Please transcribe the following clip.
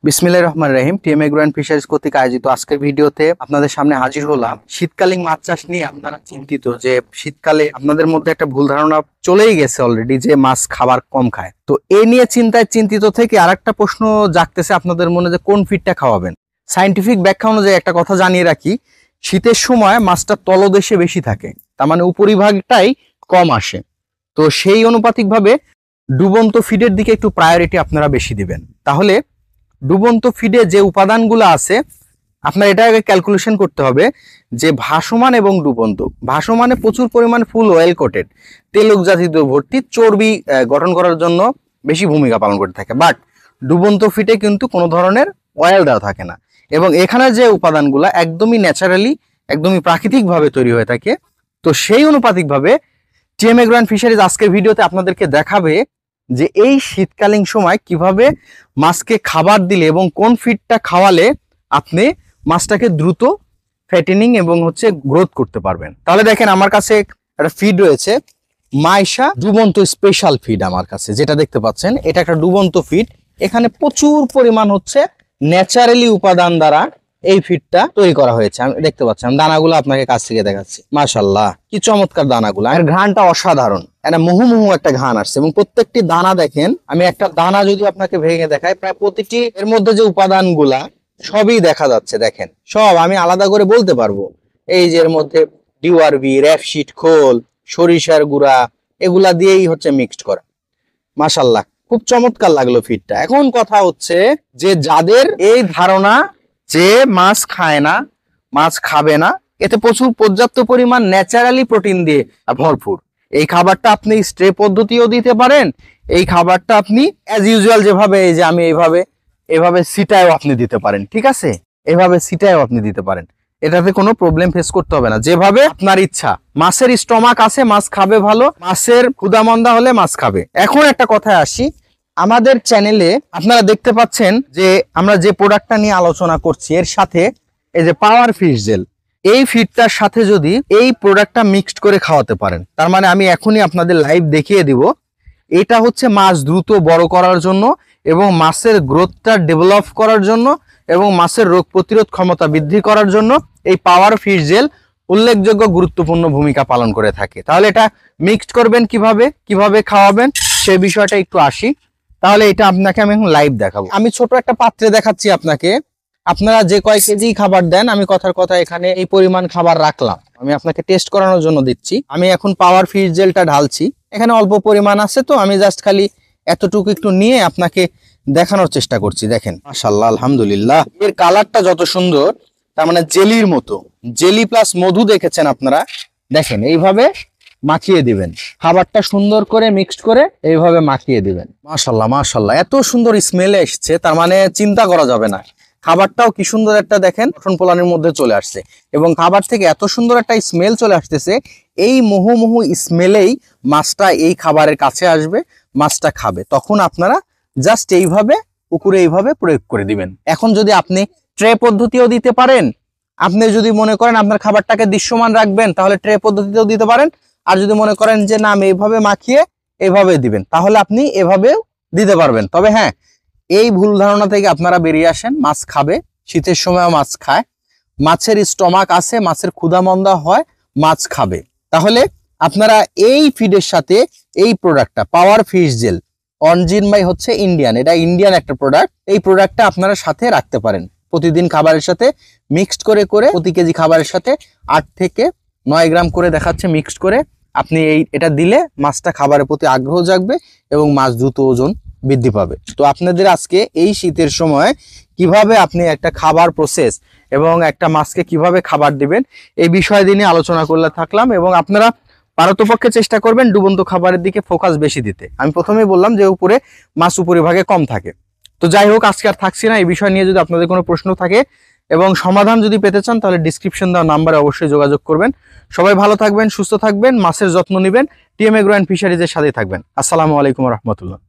বিসমিল্লাহির রহমানির রহিম। TM agro and fisheries কর্তৃক আয়োজিত আজকের ভিডিওতে আপনাদের সামনে হাজির হলাম। শীতকালীন মাছ চাষ নিয়ে আপনারা চিন্তিত যে শীতকালে আপনাদের মধ্যে একটা ভুল ধারণা চলেই গেছে অলরেডি যে মাছ খাবার কম খায়। তো এ নিয়ে চিন্তিত থেকে আরেকটা প্রশ্ন জাগতেছে আপনাদের মনে যে কোন ফিডটা খাওয়াবেন। সায়েন্টিফিক ব্যাখ্যা অনুযায়ী একটা কথা জানিয়ে রাখি, শীতের সময় মাছটা তলদেশে বেশি থাকে, তার মানে উপরিভাগটাই কম আসে। তো সেই অনুপাতিকভাবে ডুবন্ত ফিডের দিকে একটু প্রায়োরিটি আপনারা বেশি দিবেন। তাহলে ডুবন্ত ফিডে যে উপাদানগুলো আছে আপনার এটা আগে ক্যালকুলেশন করতে হবে যে ভাসমান এবং ডুবন্ত। ভাসমানে প্রচুর পরিমাণ ফুল অয়েল কোটেড তেলক জাতীয় ভর্তি চর্বি গঠন করার জন্য বেশি ভূমিকা পালন করে থাকে, বাট ডুবন্ত ফিডে কিন্তু কোনো ধরনের অয়েল দেওয়া থাকে না এবং এখানে যে উপাদানগুলো একদমই ন্যাচারালি একদমই প্রাকৃতিকভাবে তৈরি হয়ে থাকে। তো সেই অনুপাতিকভাবে টিএম এগ্রো অ্যান্ড ফিশারিজ আজকের ভিডিওতে আপনাদেরকে দেখাবে যে এই শীতকালীন সময় কিভাবে মাছকে খাবার দিলে এবং কোন ফিডটা খাওয়ালে আপনি মাছটাকে দ্রুত ফ্যাটেনিং এবং গ্রোথ করতে পারবেন। তাহলে দেখেন আমার কাছে একটা ফিড রয়েছে, মাইশা ডুবন্ত স্পেশাল ফিড। আমার কাছে যেটা দেখতে পাচ্ছেন এটা একটা ডুবন্ত ফিড। এখানে প্রচুর পরিমাণ ন্যাচারালি উপাদান দ্বারা এই ফিডটা তৈরি করা হয়েছে। আমি দেখতে পাচ্ছি, আমি দানাগুলো আপনাকে কাছ থেকে দেখাচ্ছি। মাশাআল্লাহ কি চমৎকার দানাগুলো, আর ঘ্রাণটা অসাধারণ, একটা মুহু একটা ঘ্রাণ আসছে এবং প্রত্যেকটি দানা দেখেন, আমি একটা দানা যদি আপনাকে ভেঙে দেখাই প্রায় প্রতিটি এর মধ্যে যে উপাদানগুলা সবই দেখা যাচ্ছে। দেখেন সব আমি আলাদা করে বলতে পারবো, এই যে এর মধ্যে ডিওআরবি, র্যাপশিট খোল, সরিষার গুঁড়া এগুলা দিয়েই মিক্সড করা। মাশাআল্লাহ খুব চমৎকার লাগলো ফিডটা। এখন কথা হচ্ছে যে যাদের এই ধারণা যে মাছ খায় না, মাছ খাবে না, এতে পর্যাপ্ত পরিমাণ ন্যাচারালি প্রোটিন দিয়ে ভরপুর, এই খাবারটা আপনি স্ট্রে পদ্ধতিও দিতে পারেন। এই খাবারটা আপনি অ্যাজ ইউজুয়াল যেভাবে এই যে আমি এইভাবে সিটায়ও আপনি দিতে পারেন, ঠিক আছে, এভাবে সিটায়ও আপনি দিতে পারেন, এটাতে কোনো প্রবলেম ফেস করতে হবে না, যেভাবে আপনার ইচ্ছা। মাছের স্টমাক আছে, মাছ খাবে ভালো, মাছের ক্ষুধামন্দা হলে মাছ খাবে। এখন একটা কথায় আসি, আমাদের চ্যানেলে আপনারা দেখতে পাচ্ছেন যে আমরা যে প্রোডাক্টটা নিয়ে আলোচনা করছি এর সাথে এই যে পাওয়ার ফিশ জেল, এই ফিডটার সাথে যদি এই প্রোডাক্টটা মিক্সড করে খাওয়াতে পারেন, তার মানে আমি এখনই আপনাদের লাইভ দেখিয়ে দিব, এটা মাছ দ্রুত বড় করার জন্য এবং মাছের গ্রোথটা ডেভেলপ করার জন্য এবং মাছের রোগ প্রতিরোধ ক্ষমতা বৃদ্ধি করার জন্য এই পাওয়ার ফিশ জেল উল্লেখযোগ্য গুরুত্বপূর্ণ ভূমিকা পালন করে থাকে। তাহলে এটা মিক্সড করবেন কিভাবে খাওয়াবেন সেই বিষয়টা একটু আসি। তাহলে এটা আপনাকে আমি এখন লাইভ দেখাবো। আমি ছোট একটা পাত্রে দেখাচ্ছি আপনাকে, আপনারা যে কয় কেজি খাবার দেন, আমি কথার কথা এখানে এই পরিমাণ খাবার রাখলাম, আমি আপনাকে টেস্ট করানোর জন্য দিচ্ছি। আমি এখন পাওয়ার ফিশ জেলটা ঢালছি, এখানে অল্প পরিমাণ আছে, তো আমি জাস্ট খালি এতটুকু একটু নিয়ে আপনাকে দেখানোর চেষ্টা করছি। দেখেন মাশাআল্লাহ আলহামদুলিল্লাহ, এর কালারটা যত সুন্দর, তার মানে জেলির মতো, জেলি প্লাস মধু দেখেছেন আপনারা। দেখেন এইভাবে মাখিয়ে দিবেন, খাবারটা সুন্দর করে মিক্সড করে এইভাবে মাখিয়ে দিবেন। মাশাআল্লাহ মাশাআল্লাহ এত সুন্দর স্মেল এসছে, তার মানে চিন্তা করা যাবে না। খাবারটাও কি সুন্দর একটা দেখেন গঠন পোলানের মধ্যে চলে আসছে এবং খাবার থেকে এত সুন্দর একটা স্মেল চলে আসতেছে। এই মুহু স্মেলেই মাছটা এই খাবারের কাছে আসবে, মাছটা খাবে। তখন আপনারা জাস্ট এইভাবে পুকুরে এইভাবে প্রয়োগ করে দিবেন। এখন যদি আপনি ট্রে পদ্ধতিও দিতে পারেন, আপনি যদি মনে করেন আপনার খাবারটাকে দৃশ্যমান রাখবেন তাহলে ট্রে পদ্ধতিতেও দিতে পারেন, আর যদি মনে করেন যে না আমি এইভাবে মাখিয়ে এইভাবে দিবেন তাহলে আপনি এভাবেও দিতে পারবেন। তবে হ্যাঁ, এই ভুল ধারণা থেকে আপনারা বেরিয়ে আসেন। মাছ খাবে, শীতের সময় মাছ খায়, মাছের স্টমাক আছে, মাছের ক্ষুধামন্দা হয়, মাছ খাবে। তাহলে আপনারা এই ফিডের সাথে এই প্রোডাক্টটা পাওয়ার ফিশ জেল অনজিন বাই ইন্ডিয়ান, এটা ইন্ডিয়ান একটা প্রোডাক্ট, এই প্রোডাক্টটা আপনারা সাথে রাখতে পারেন। প্রতিদিন খাবারের সাথে মিক্সড করে প্রতি কেজি খাবারের সাথে 8 থেকে 9 গ্রাম করে দেখাচ্ছে মিক্সড করে আপনি এটা দিলে মাছটা খাবারের প্রতি আগ্রহ জাগবে এবং মাছ দ্রুত ওজন বৃদ্ধি পাবে। তো আপনাদের আজকে এই শীতের সময় কিভাবে আপনি একটা খাবার প্রসেস এবং একটা মাছকে কিভাবে খাবার দিবেন এই বিষয় নিয়ে আলোচনা করলে থাকলাম, এবং আপনারা পারতপক্ষে চেষ্টা করবেন ডুবন্ত খাবারের দিকে ফোকাস বেশি দিতে। আমি প্রথমেই বললাম যে উপরে মাছ উপরিভাগে কম থাকে। তো যাই হোক, আজকে আর থাকছি না। এই বিষয় নিয়ে যদি আপনাদের কোনো প্রশ্ন থাকে এবং সমাধান যদি পেতে চান তাহলে ডিসক্রিপশন দেওয়া নাম্বারে অবশ্যই যোগাযোগ করবেন। সবাই ভালো থাকবেন, সুস্থ থাকবেন, মাছের যত্ন নেবেন, টিএম এগ্রো অ্যান্ড ফিশারিজের সাথে থাকবেন। আসসালামু আলাইকুম রহমতুল্লাহ।